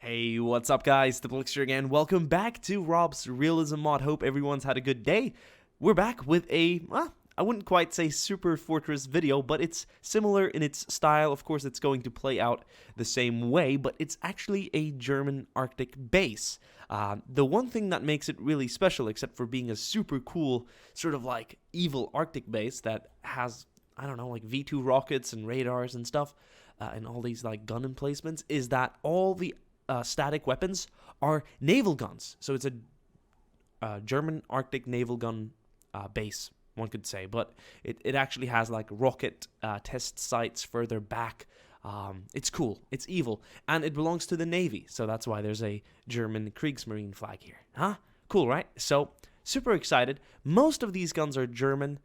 Hey, what's up guys? Diplex here again. Welcome back to Rob's Realism Mod. Hope everyone's had a good day. We're back with a, I wouldn't quite say Superfortress video, but it's similar in its style. Of course, it's going to play out the same way, but it's actually a German Arctic base. The one thing that makes it really special, except for being a super cool, sort of like evil Arctic base that has, I don't know, like V2 rockets and radars and stuff, and all these like gun emplacements, is that all the static weapons are naval guns. So it's a German Arctic naval gun base, one could say. But it actually has like rocket test sites further back. It's cool. It's evil. And it belongs to the Navy. So that's why there's a German Kriegsmarine flag here. Huh? Cool, right? So super excited. Most of these guns are German.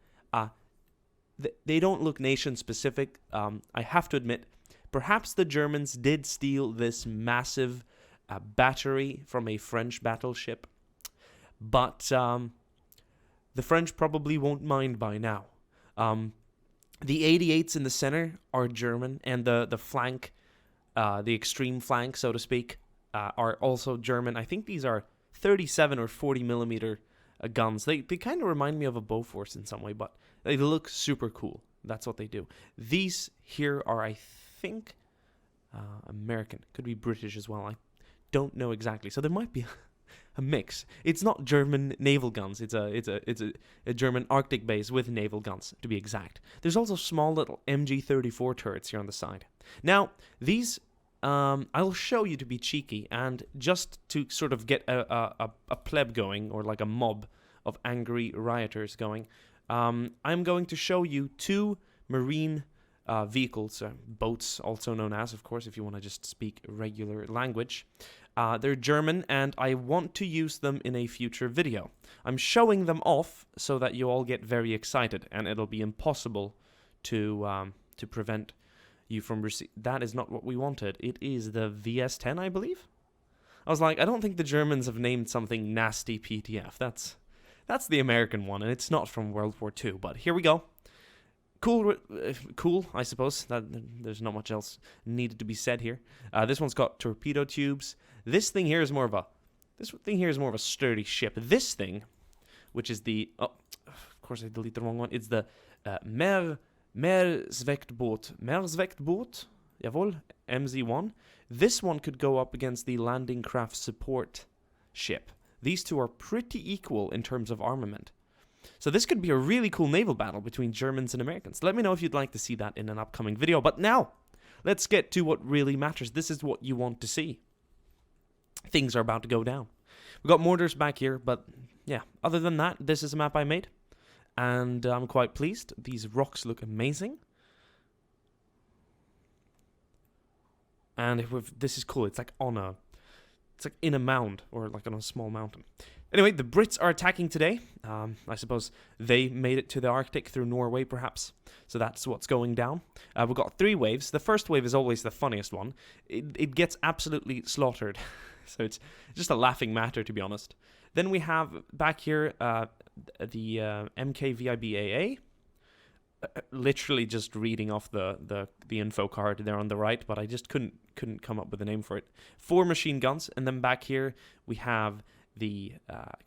They don't look nation specific. I have to admit, perhaps the Germans did steal this massive battery from a French battleship, but the French probably won't mind by now. The 88s in the center are German, and the flank, the extreme flank, so to speak, are also German. I think these are 37 or 40 millimeter guns. They kind of remind me of a Bofors in some way, but they look super cool. That's what they do. These here are, I think, American. Could be British as well. I don't know exactly. So there might be a mix. It's not German naval guns. It's a German Arctic base with naval guns, to be exact. There's also small little MG-34 turrets here on the side. Now, these I'll show you to be cheeky, and just to sort of get a pleb going, or like a mob of angry rioters going, I'm going to show you two marine vehicles, boats, also known as, of course, if you want to just speak regular language. They're German, and I want to use them in a future video. I'm showing them off so that you all get very excited, and it'll be impossible to prevent you from receiving. That is not what we wanted. It is the VS-10, I believe. I was like, I don't think the Germans have named something nasty PTF. That's the American one, and it's not from World War II. But here we go. Cool, I suppose. There's not much else needed to be said here. This one's got torpedo tubes. This thing here is more of a sturdy ship. This thing, which is the of course I deleted the wrong one. It's the Meeresvechtboot, jawohl, MZ1. This one could go up against the landing craft support ship. These two are pretty equal in terms of armament. So this could be a really cool naval battle between Germans and Americans. Let me know if you'd like to see that in an upcoming video. But now, let's get to what really matters. This is what you want to see. Things are about to go down. We've got mortars back here, but yeah, other than that, this is a map I made. And I'm quite pleased. These rocks look amazing. And this is cool. It's like in a mound, or like on a small mountain. Anyway, the Brits are attacking today. I suppose they made it to the Arctic through Norway, perhaps. So that's what's going down. We've got 3 waves. The first wave is always the funniest one. It gets absolutely slaughtered. So it's just a laughing matter, to be honest. Then we have back here the MKVIBAA. Literally just reading off the info card there on the right, but I just couldn't come up with a name for it. 4 machine guns, and then back here we have the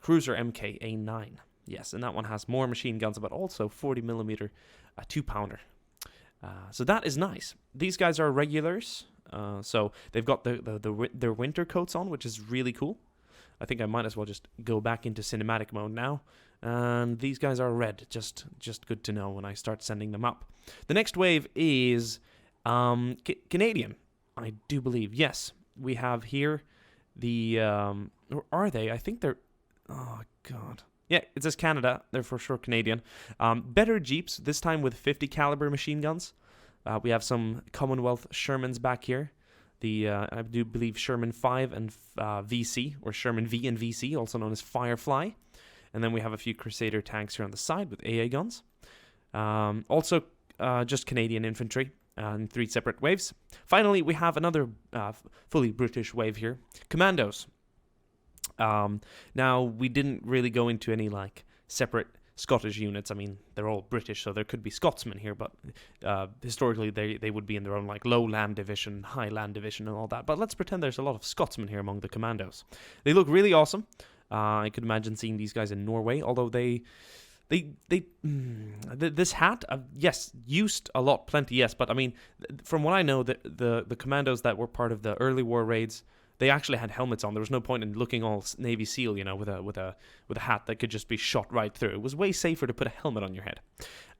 cruiser MKA9. Yes, and that one has more machine guns, but also 40 millimeter 2-pounder. So that is nice. These guys are regulars, so they've got their winter coats on, which is really cool. I think I might as well just go back into cinematic mode now. And these guys are red, just good to know when I start sending them up. The next wave is Canadian, I do believe. Yes, we have here the, or are they? I think they're, oh god. Yeah, it says Canada. They're for sure Canadian. Better Jeeps, this time with 50 caliber machine guns. We have some Commonwealth Shermans back here. I do believe Sherman 5 and VC, or Sherman V and VC, also known as Firefly. And then we have a few Crusader tanks here on the side with AA guns. Also, just Canadian infantry in 3 separate waves. Finally, we have another fully British wave here. Commandos. Now, we didn't really go into any like separate Scottish units. I mean, they're all British, so there could be Scotsmen here, but historically they would be in their own like low land division, high land division, and all that. But let's pretend there's a lot of Scotsmen here among the commandos. They look really awesome. I could imagine seeing these guys in Norway, although this hat, yes, used a lot, plenty, yes, but I mean, from what I know, the commandos that were part of the early war raids, they actually had helmets on. There was no point in looking all Navy SEAL, you know, with a hat that could just be shot right through. It was way safer to put a helmet on your head.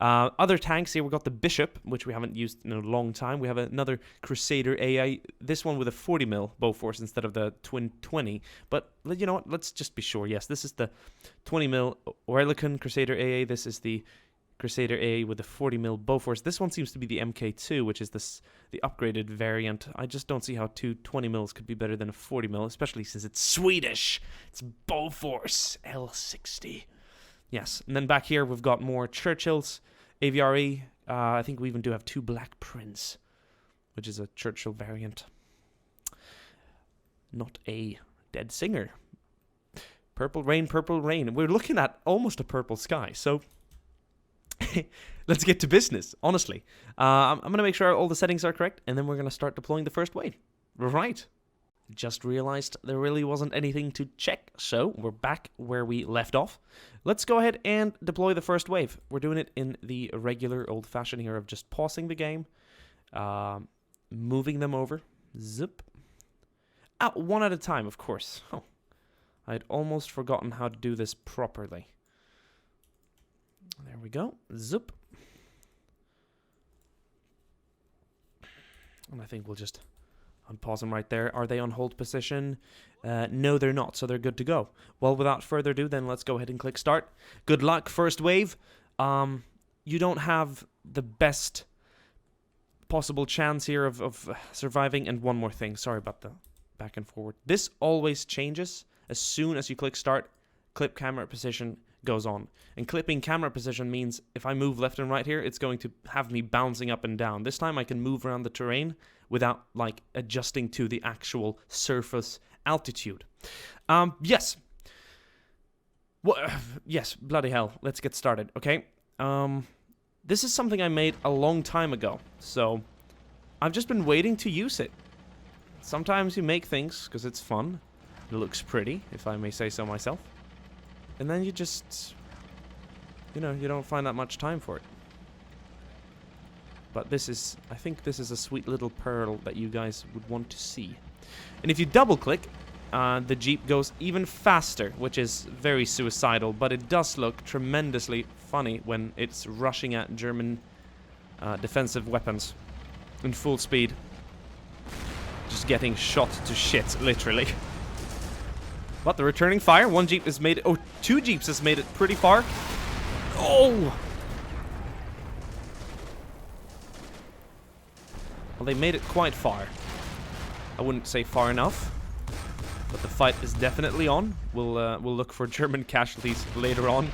Other tanks here, we've got the Bishop, which we haven't used in a long time. We have another Crusader AI, this one with a 40mm Bofors instead of the twin 20. But you know what? Let's just be sure. Yes, this is the 20mm Oerlikon Crusader AA. This is the Crusader AA with the 40mm Bofors. This one seems to be the MK2, which is the upgraded variant. I just don't see how two 20mm could be better than a 40mm, especially since it's Swedish. It's Bofors L60. Yes, and then back here we've got more Churchills, AVRE. I think we even do have two Black Prince, which is a Churchill variant. Not a Dead Singer. Purple Rain, Purple Rain. We're looking at almost a purple sky, so let's get to business, honestly. I'm going to make sure all the settings are correct, and then we're going to start deploying the first wave. Right. Just realized there really wasn't anything to check, so we're back where we left off. Let's go ahead and deploy the first wave. We're doing it in the regular old-fashioned here of just pausing the game, moving them over. Zip. One at a time, of course. Oh, I'd almost forgotten how to do this properly. There we go. Zip. And I think we'll just unpause them right there. Are they on hold position? No, they're not, so they're good to go. Well, without further ado, then let's go ahead and click start. Good luck, first wave. You don't have the best possible chance here of surviving. And one more thing. Sorry about the back and forward. This always changes as soon as you click start. Clip camera position goes on. And clipping camera position means if I move left and right here, it's going to have me bouncing up and down. This time I can move around the terrain without like adjusting to the actual surface altitude. Yes. Well, yes, bloody hell. Let's get started, okay? This is something I made a long time ago, so I've just been waiting to use it. Sometimes you make things because it's fun. It looks pretty, if I may say so myself. And then you just, you know, you don't find that much time for it. But this is, I think this is a sweet little pearl that you guys would want to see. And if you double click, the Jeep goes even faster, which is very suicidal, but it does look tremendously funny when it's rushing at German defensive weapons in full speed. Just getting shot to shit, literally. But the returning fire, one Jeep has made it, oh, two Jeeps has made it pretty far. Oh! Well, they made it quite far. I wouldn't say far enough, but the fight is definitely on. We'll look for German casualties later on.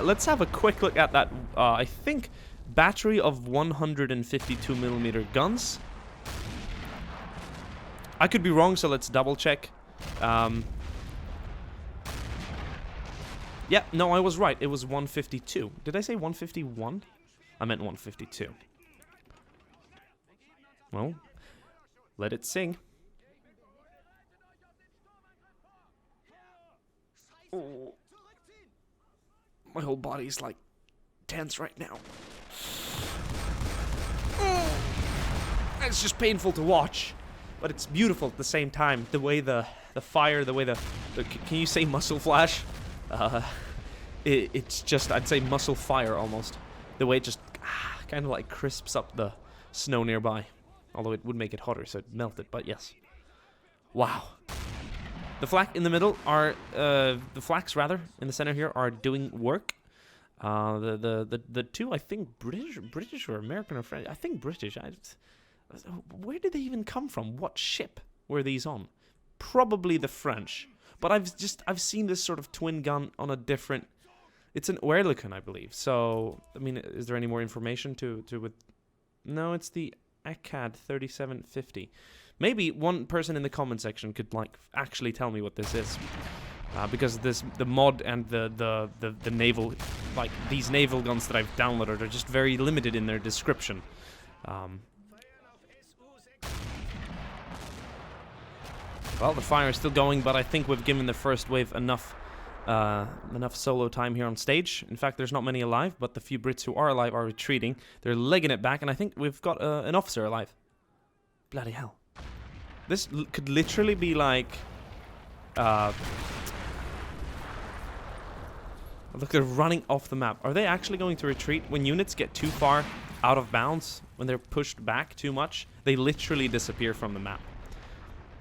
Let's have a quick look at that, I think, battery of 152mm guns. I could be wrong, so let's double check. Yeah, no, I was right. It was 152. Did I say 151? I meant 152. Well, let it sing. Oh. My whole body's like tense right now. Oh. It's just painful to watch, but it's beautiful at the same time. The way the fire, the way the can you say muscle flash? It's just, I'd say muscle fire almost. The way it just kind of like crisps up the snow nearby. Although it would make it hotter, so it'd melt it, but yes. Wow. The flak in the middle are, the flaks rather, in the center here are doing work. The two, I think, British or American or French, I think British. Where did they even come from? What ship were these on? Probably the French. But I've seen this sort of twin gun on a different, it's an Oerlikon, I believe. So, I mean, is there any more information to with? No, it's the ACAD 3750. Maybe one person in the comment section could like actually tell me what this is. because the mod and the naval, like these naval guns that I've downloaded are just very limited in their description. Well, the fire is still going, but I think we've given the first wave enough solo time here on stage. In fact, there's not many alive, but the few Brits who are alive are retreating. They're legging it back, and I think we've got an officer alive. Bloody hell. This could literally be like... look, they're running off the map. Are they actually going to retreat? When units get too far out of bounds, when they're pushed back too much, they literally disappear from the map.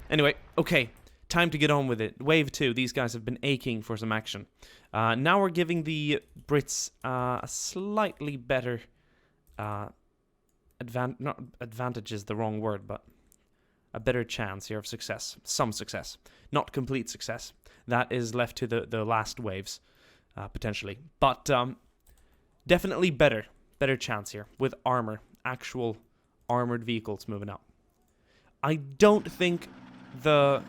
Anyway, okay, time to get on with it. Wave 2, these guys have been aching for some action. Now we're giving the Brits a slightly better... not advantage is the wrong word, but a better chance here of success. Some success. Not complete success. That is left to the last waves, potentially. But definitely better. Better chance here with armor. Actual armored vehicles moving up. I don't think the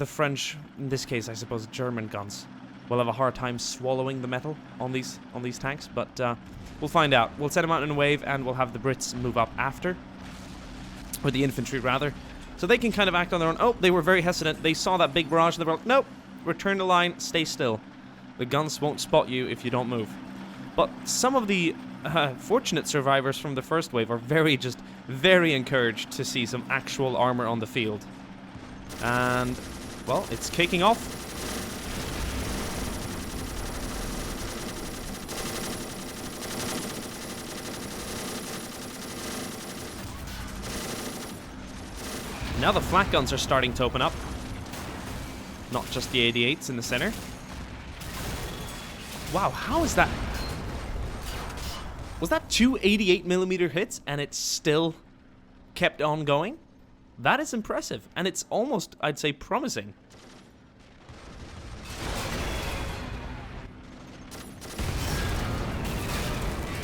French, in this case I suppose German guns, will have a hard time swallowing the metal on these tanks, but we'll find out. We'll set them out in a wave and we'll have the Brits move up after, or the infantry rather, so they can kind of act on their own. Oh, they were very hesitant. They saw that big barrage and they were like, nope, return the line, stay still. The guns won't spot you if you don't move. But some of the fortunate survivors from the first wave are very encouraged to see some actual armor on the field. And, well, it's kicking off. Now the flak guns are starting to open up. Not just the 88s in the center. Wow, how is that? Was that 2 88mm hits and it still kept on going? That is impressive, and it's almost, I'd say, promising.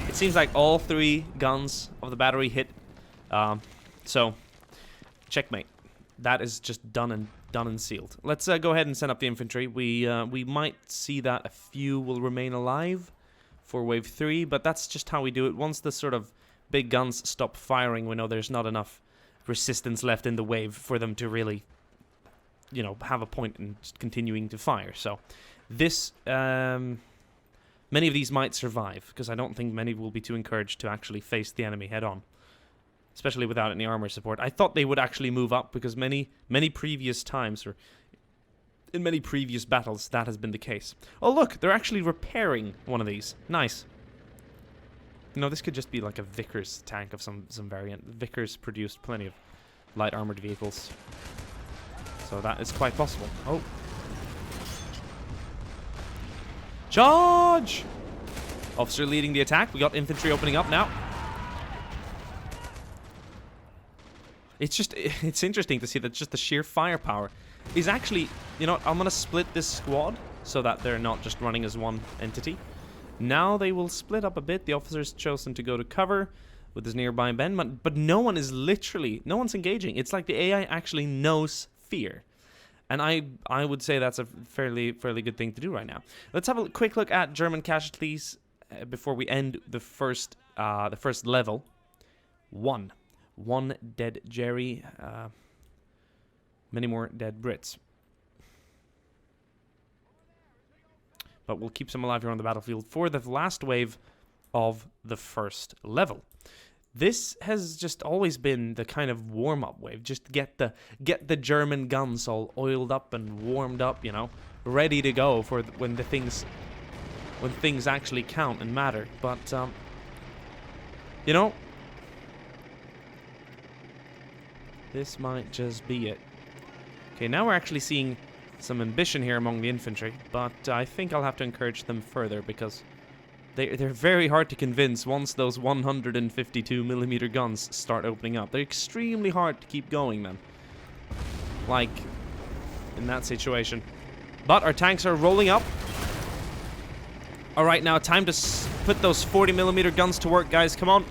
It seems like all 3 guns of the battery hit, so checkmate. That is just done and sealed. Let's go ahead and send up the infantry. We might see that a few will remain alive for wave 3, but that's just how we do it. Once the sort of big guns stop firing, we know there's not enough resistance left in the wave for them to really, you know, have a point in continuing to fire. So this, many of these might survive, because I don't think many will be too encouraged to actually face the enemy head on, especially without any armor support. I thought they would actually move up, because many previous times, or in many previous battles, that has been the case. Oh look, they're actually repairing one of these. Nice. You know, this could just be like a Vickers tank of some variant. Vickers produced plenty of light armored vehicles, so that is quite possible. Oh. Charge! Officer leading the attack. We got infantry opening up now. It's interesting to see that just the sheer firepower is actually, you know, I'm going to split this squad so that they're not just running as one entity. Now they will split up a bit. The officer's chosen to go to cover with his nearby men, but no one is no one's engaging. It's like the AI actually knows fear. And I would say that's a fairly good thing to do right now. Let's have a quick look at German casualties before we end the first level. One dead Jerry, many more dead Brits. But we'll keep some alive here on the battlefield for the last wave of the first level. This has just always been the kind of warm-up wave. Just get the German guns all oiled up and warmed up, you know, ready to go for when things actually count and matter. But you know, this might just be it. Okay, now we're actually seeing some ambition here among the infantry, but I think I'll have to encourage them further, because they're very hard to convince once those 152mm guns start opening up. They're extremely hard to keep going, man. Like, in that situation. But our tanks are rolling up. Alright, now time to put those 40mm guns to work, guys. Come on.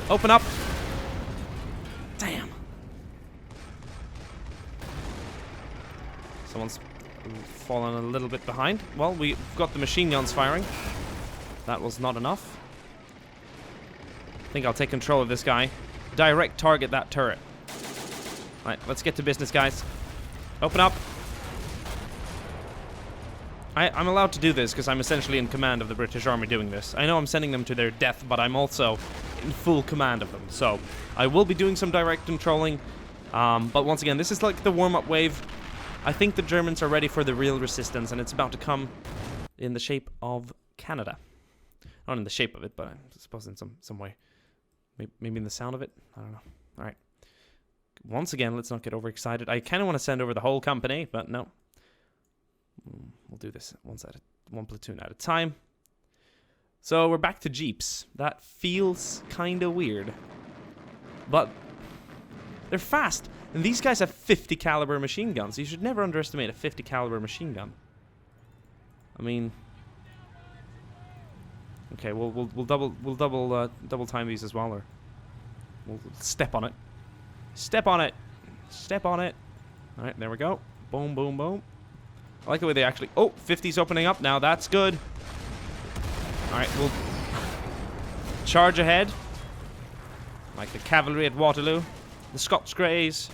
Open up. Damn. Someone's fallen a little bit behind. Well, we've got the machine guns firing. That was not enough. I think I'll take control of this guy. Direct target that turret. Alright, let's get to business, guys. Open up. I'm allowed to do this because I'm essentially in command of the British Army doing this. I know I'm sending them to their death, but I'm also in full command of them. So I will be doing some direct controlling. But once again, this is like the warm-up wave. I think the Germans are ready for the real resistance, and it's about to come in the shape of Canada. Not in the shape of it, but I suppose in some way. Maybe in the sound of it? I don't know. Alright. Once again, let's not get overexcited. I kind of want to send over the whole company, but no. We'll do this one platoon at a time. So we're back to Jeeps. That feels kind of weird. But they're fast. And these guys have 50 caliber machine guns. You should never underestimate a 50 caliber machine gun. I mean, okay, we'll double time these as well, or we'll step on it. Step on it. Step on it. All right, there we go. Boom, boom, boom. I like the way they actually... Oh, 50's opening up now. That's good. All right, we'll charge ahead. Like the cavalry at Waterloo. The Scots Greys.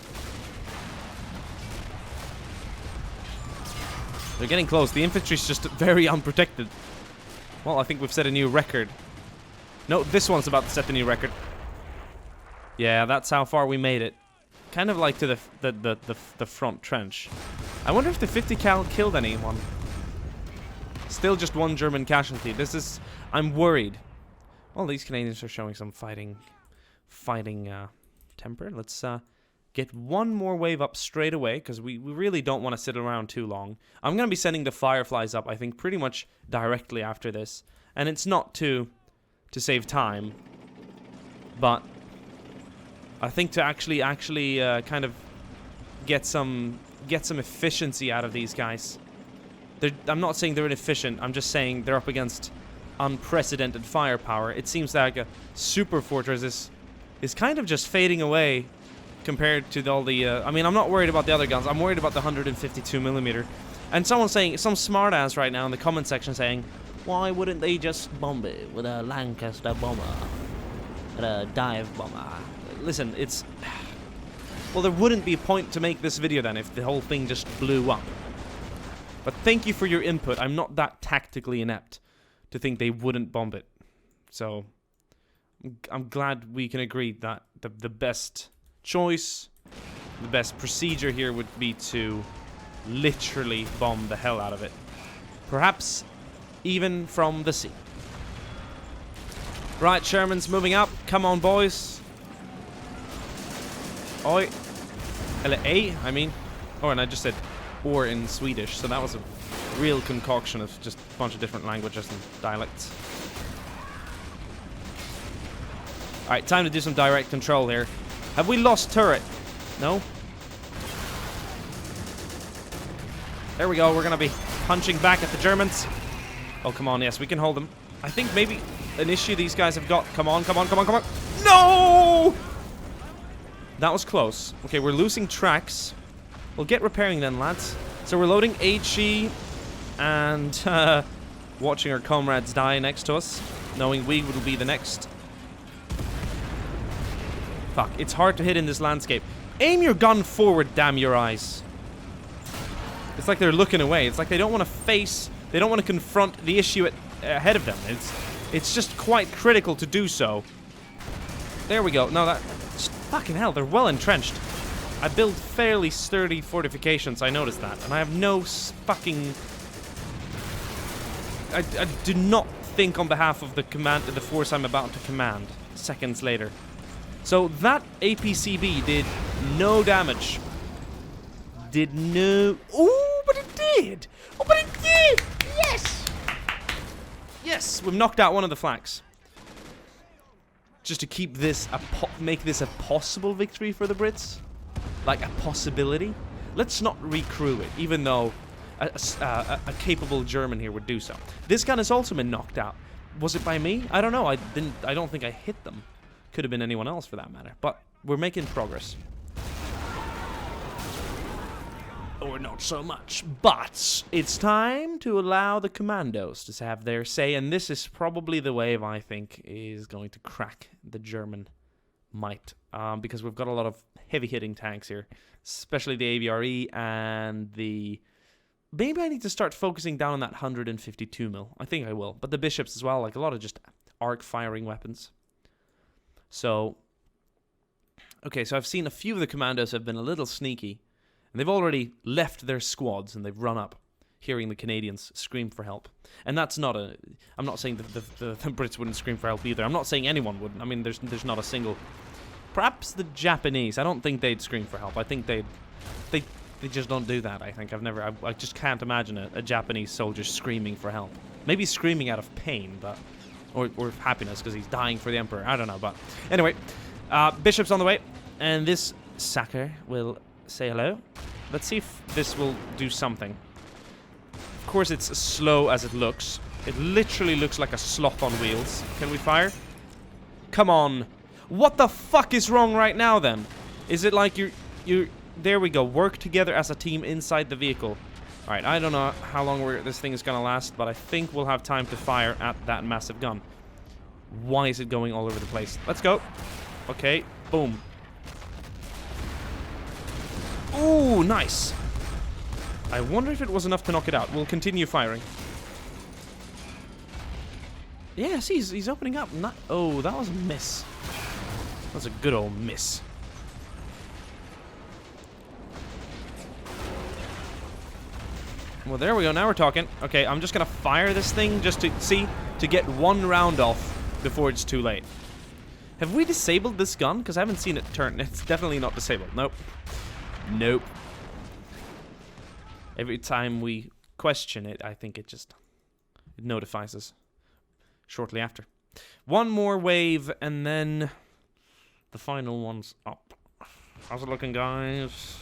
They're getting close. The infantry's just very unprotected. Well, I think we've set a new record. No, this one's about to set the new record. Yeah, that's how far we made it. Kind of like to the front trench. I wonder if the 50 cal killed anyone. Still just one German casualty. This is... I'm worried. Well, these Canadians are showing some fighting temper. Let's get one more wave up straight away, because we really don't want to sit around too long. I'm going to be sending the Fireflies up, I think, pretty much directly after this. And it's not to save time, but I think to actually kind of get some efficiency out of these guys. I'm not saying they're inefficient. I'm just saying they're up against unprecedented firepower. It seems like a Superfortress is kind of just fading away compared to all the... I mean, I'm not worried about the other guns. I'm worried about the 152mm. And someone's saying, some smartass right now in the comment section saying, why wouldn't they just bomb it with a Lancaster bomber? With a dive bomber? Listen, it's... Well, there wouldn't be a point to make this video then if the whole thing just blew up. But thank you for your input. I'm not that tactically inept to think they wouldn't bomb it. So, I'm glad we can agree that the best choice, the best procedure here would be to literally bomb the hell out of it. Perhaps even from the sea. Right, Sherman's moving up. Come on, boys. Oi. L-A, I mean. Oh, and I just said or in Swedish, so that was a real concoction of just a bunch of different languages and dialects. Alright, time to do some direct control here. Have we lost turret? No? There we go, we're gonna be punching back at the Germans. Oh, come on, yes, we can hold them. I think maybe an issue these guys have got. Come on, come on, come on, come on. No! That was close. Okay, we're losing tracks. We'll get repairing then, lads. So we're loading HE and watching our comrades die next to us, knowing we will be the next. Fuck, it's hard to hit in this landscape. Aim your gun forward, damn your eyes. It's like they're looking away. It's like they don't want to face, they don't want to confront the issue ahead of them. It's just quite critical to do so. There we go. No, that... Fucking hell, they're well entrenched. I build fairly sturdy fortifications, I noticed that. And I have no fucking... I do not think on behalf of the force I'm about to command. Seconds later. So that APCB did no damage. Did no... Ooh, but it did! Oh, but it did! Yes! Yes, we've knocked out one of the flanks. Just to keep this, make this a possible victory for the Brits. Like a possibility. Let's not recrew it, even though a capable German here would do so. This gun has also been knocked out. Was it by me? I don't know. I don't think I hit them. Could have been anyone else for that matter. But we're making progress. or not so much. But it's time to allow the Commandos to have their say, and this is probably the wave I think is going to crack the German might, because we've got a lot of heavy-hitting tanks here, especially the AVRE and the... Maybe I need to start focusing down on that 152 mil. I think I will. But the bishops as well, like a lot of just arc-firing weapons. So... Okay, so I've seen a few of the Commandos have been a little sneaky. And they've already left their squads and they've run up, hearing the Canadians scream for help. And that's not a... I'm not saying that the Brits wouldn't scream for help either. I'm not saying anyone wouldn't. I mean, there's not a single... Perhaps the Japanese. I don't think they'd scream for help. I think they just don't do that, I think. I just can't imagine a Japanese soldier screaming for help. Maybe screaming out of pain, but... Or happiness, because he's dying for the Emperor. I don't know, but... Anyway, Bishop's on the way. And this sacker will say hello. Let's see if this will do something. Of course, it's as slow as it looks. It literally looks like a sloth on wheels. Can we fire? Come on. What the fuck is wrong right now, then? Is it like you're... There we go. Work together as a team inside the vehicle. Alright, I don't know how long this thing is gonna last, but I think we'll have time to fire at that massive gun. Why is it going all over the place? Let's go. Okay. Boom. Ooh, nice. I wonder if it was enough to knock it out. We'll continue firing. Yeah, see, he's opening up. Oh, that was a miss. That was a good old miss. Well, there we go. Now we're talking. Okay, I'm just going to fire this thing just to get one round off before it's too late. Have we disabled this gun? Because I haven't seen it turn. It's definitely not disabled. Nope. Nope. Every time we question it, I think it notifies us shortly after. One more wave, and then the final one's up. How's it looking, guys?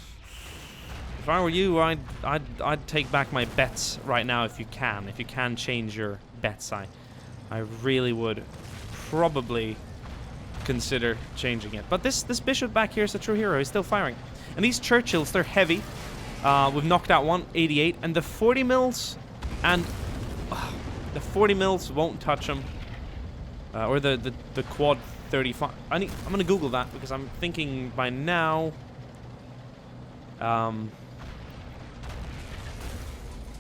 If I were you, I'd take back my bets right now if you can. If you can change your bets, I really would probably consider changing it. But this bishop back here is a true hero. He's still firing. And these Churchills, they're heavy. We've knocked out one, 88, and the 40 mils, and the 40 mils won't touch them. Or the quad 35. I'm gonna Google that because I'm thinking by now.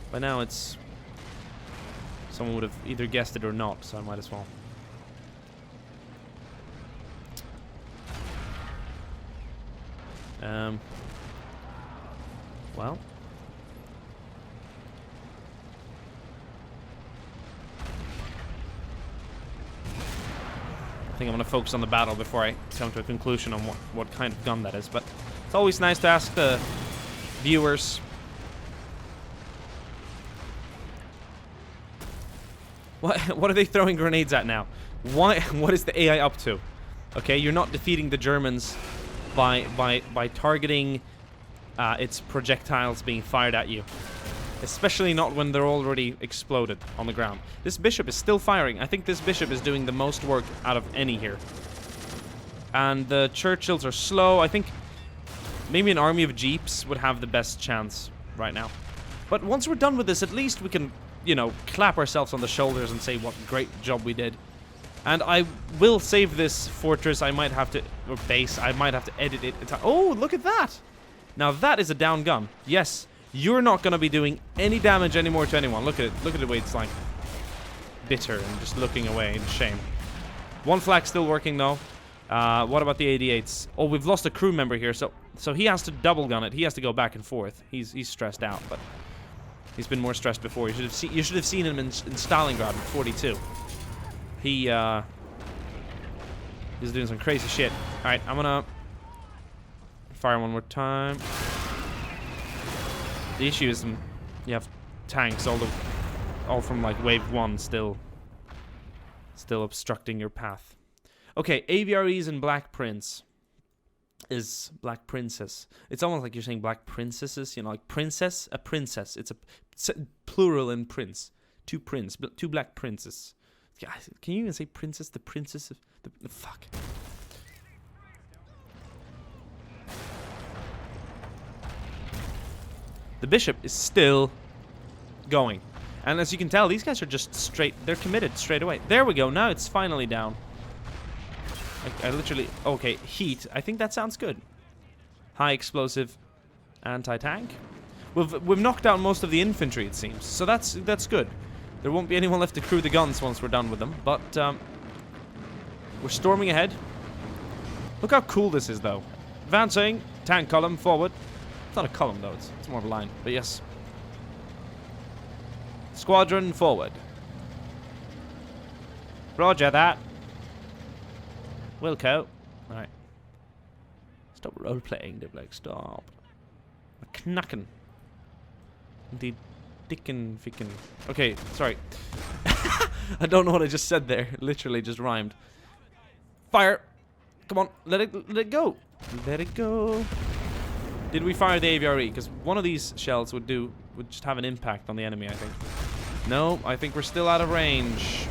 By now it's someone would have either guessed it or not, so I might as well. Well. I think I'm going to focus on the battle before I come to a conclusion on what kind of gun that is. But it's always nice to ask the viewers. What are they throwing grenades at now? What is the AI up to? Okay, you're not defeating the Germans by targeting its projectiles being fired at you. Especially not when they're already exploded on the ground. This bishop is still firing. I think this bishop is doing the most work out of any here. And the Churchills are slow. I think maybe an army of jeeps would have the best chance right now. But once we're done with this, at least we can, you know, clap ourselves on the shoulders and say what a great job we did. And I will save this fortress. I might have to, or base, I might have to edit it. Oh, look at that! Now that is a down gun. Yes. You're not going to be doing any damage anymore to anyone. Look at it. Look at the way it's like bitter and just looking away in shame. One flak still working though. What about the 88s? Oh, we've lost a crew member here, so he has to double gun it. He has to go back and forth. He's stressed out, but he's been more stressed before. You should have seen him in Stalingrad in 42. He's doing some crazy shit. All right, I'm gonna fire one more time. The issue is you have tanks all from like wave 1 still obstructing your path. Okay, AVREs and Black Prince is Black Princess. It's almost like you're saying Black Princesses, you know, like princess, a princess. It's plural in prince. Two Black Princes. Can you even say princess? The princess of the fuck. The bishop is still going. And as you can tell, these guys are just straight. They're committed straight away. There we go. Now it's finally down. I literally... Okay, heat. I think that sounds good. High explosive anti-tank. We've knocked out most of the infantry, it seems. So that's good. There won't be anyone left to crew the guns once we're done with them. But we're storming ahead. Look how cool this is, though. Advancing. Tank column forward. It's not a column, though. It's more of a line. But yes. Squadron forward. Roger that. Wilco. Alright. Stop role-playing, Diplex. Stop. Knacken. Indeed. Dickin' fickin'. Okay, sorry. I don't know what I just said there. It literally just rhymed. Fire! Come on, let it go. Let it go. Did we fire the AVRE? Because one of these shells would just have an impact on the enemy, I think. No, I think we're still out of range.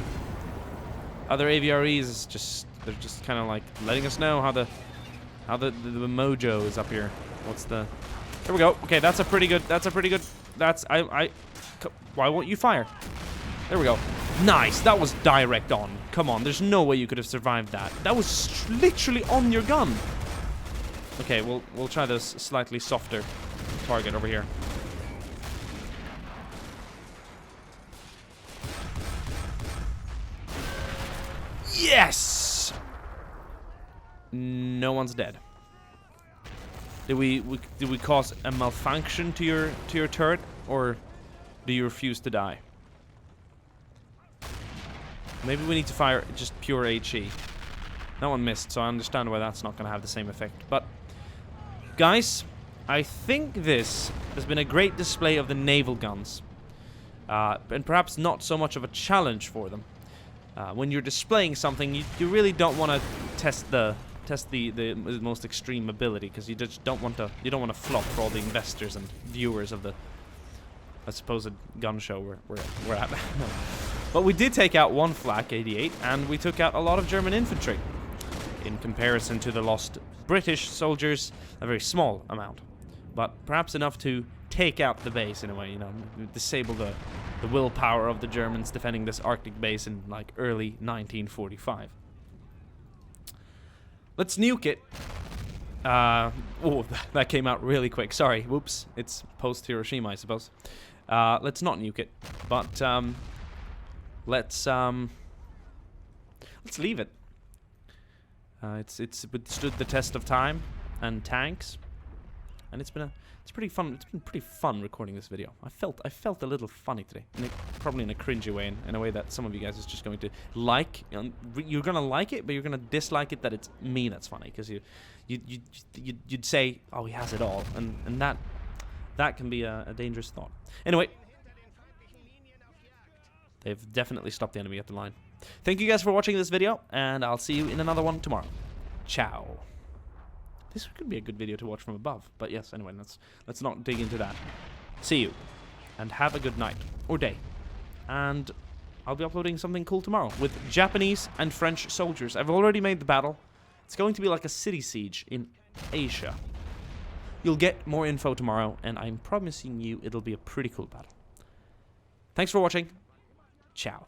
Other AVREs they're just kind of like letting us know how the mojo is up here. What's the... There we go. Okay, that's a pretty good... Why won't you fire? There we go. Nice. That was direct on. Come on. There's no way you could have survived that. That was literally on your gun. Okay, we'll try this slightly softer target over here. Yes! No one's dead. Did we cause a malfunction to your turret, or do you refuse to die? Maybe we need to fire just pure HE. That one missed, so I understand why that's not going to have the same effect. But guys, I think this has been a great display of the naval guns, and perhaps not so much of a challenge for them. When you're displaying something, you really don't want to test the most extreme ability, because you just don't want to flop for all the investors and viewers of the supposed gun show we're at. But we did take out one flak 88, and we took out a lot of German infantry. In comparison to the lost British soldiers, a very small amount, but perhaps enough to take out the base in a way, you know, disable the willpower of the Germans defending this Arctic base in like early 1945. Let's nuke it. Oh, that came out really quick. Sorry, whoops. It's post Hiroshima, I suppose. Let's not nuke it, but let's leave it. It's withstood the test of time and tanks, and it's pretty fun. It's been pretty fun recording this video. I felt a little funny today, probably in a cringy way, in a way that some of you guys is just going to like. You're gonna like it, but you're gonna dislike it that it's me that's funny, because you'd say, oh, he has it all, and that can be a dangerous thought. Anyway, they've definitely stopped the enemy at the line. Thank you guys for watching this video, and I'll see you in another one tomorrow. Ciao. This could be a good video to watch from above, but yes, anyway, let's not dig into that. See you, and have a good night, or day. And I'll be uploading something cool tomorrow, with Japanese and French soldiers. I've already made the battle. It's going to be like a city siege in Asia. You'll get more info tomorrow, and I'm promising you it'll be a pretty cool battle. Thanks for watching. Ciao.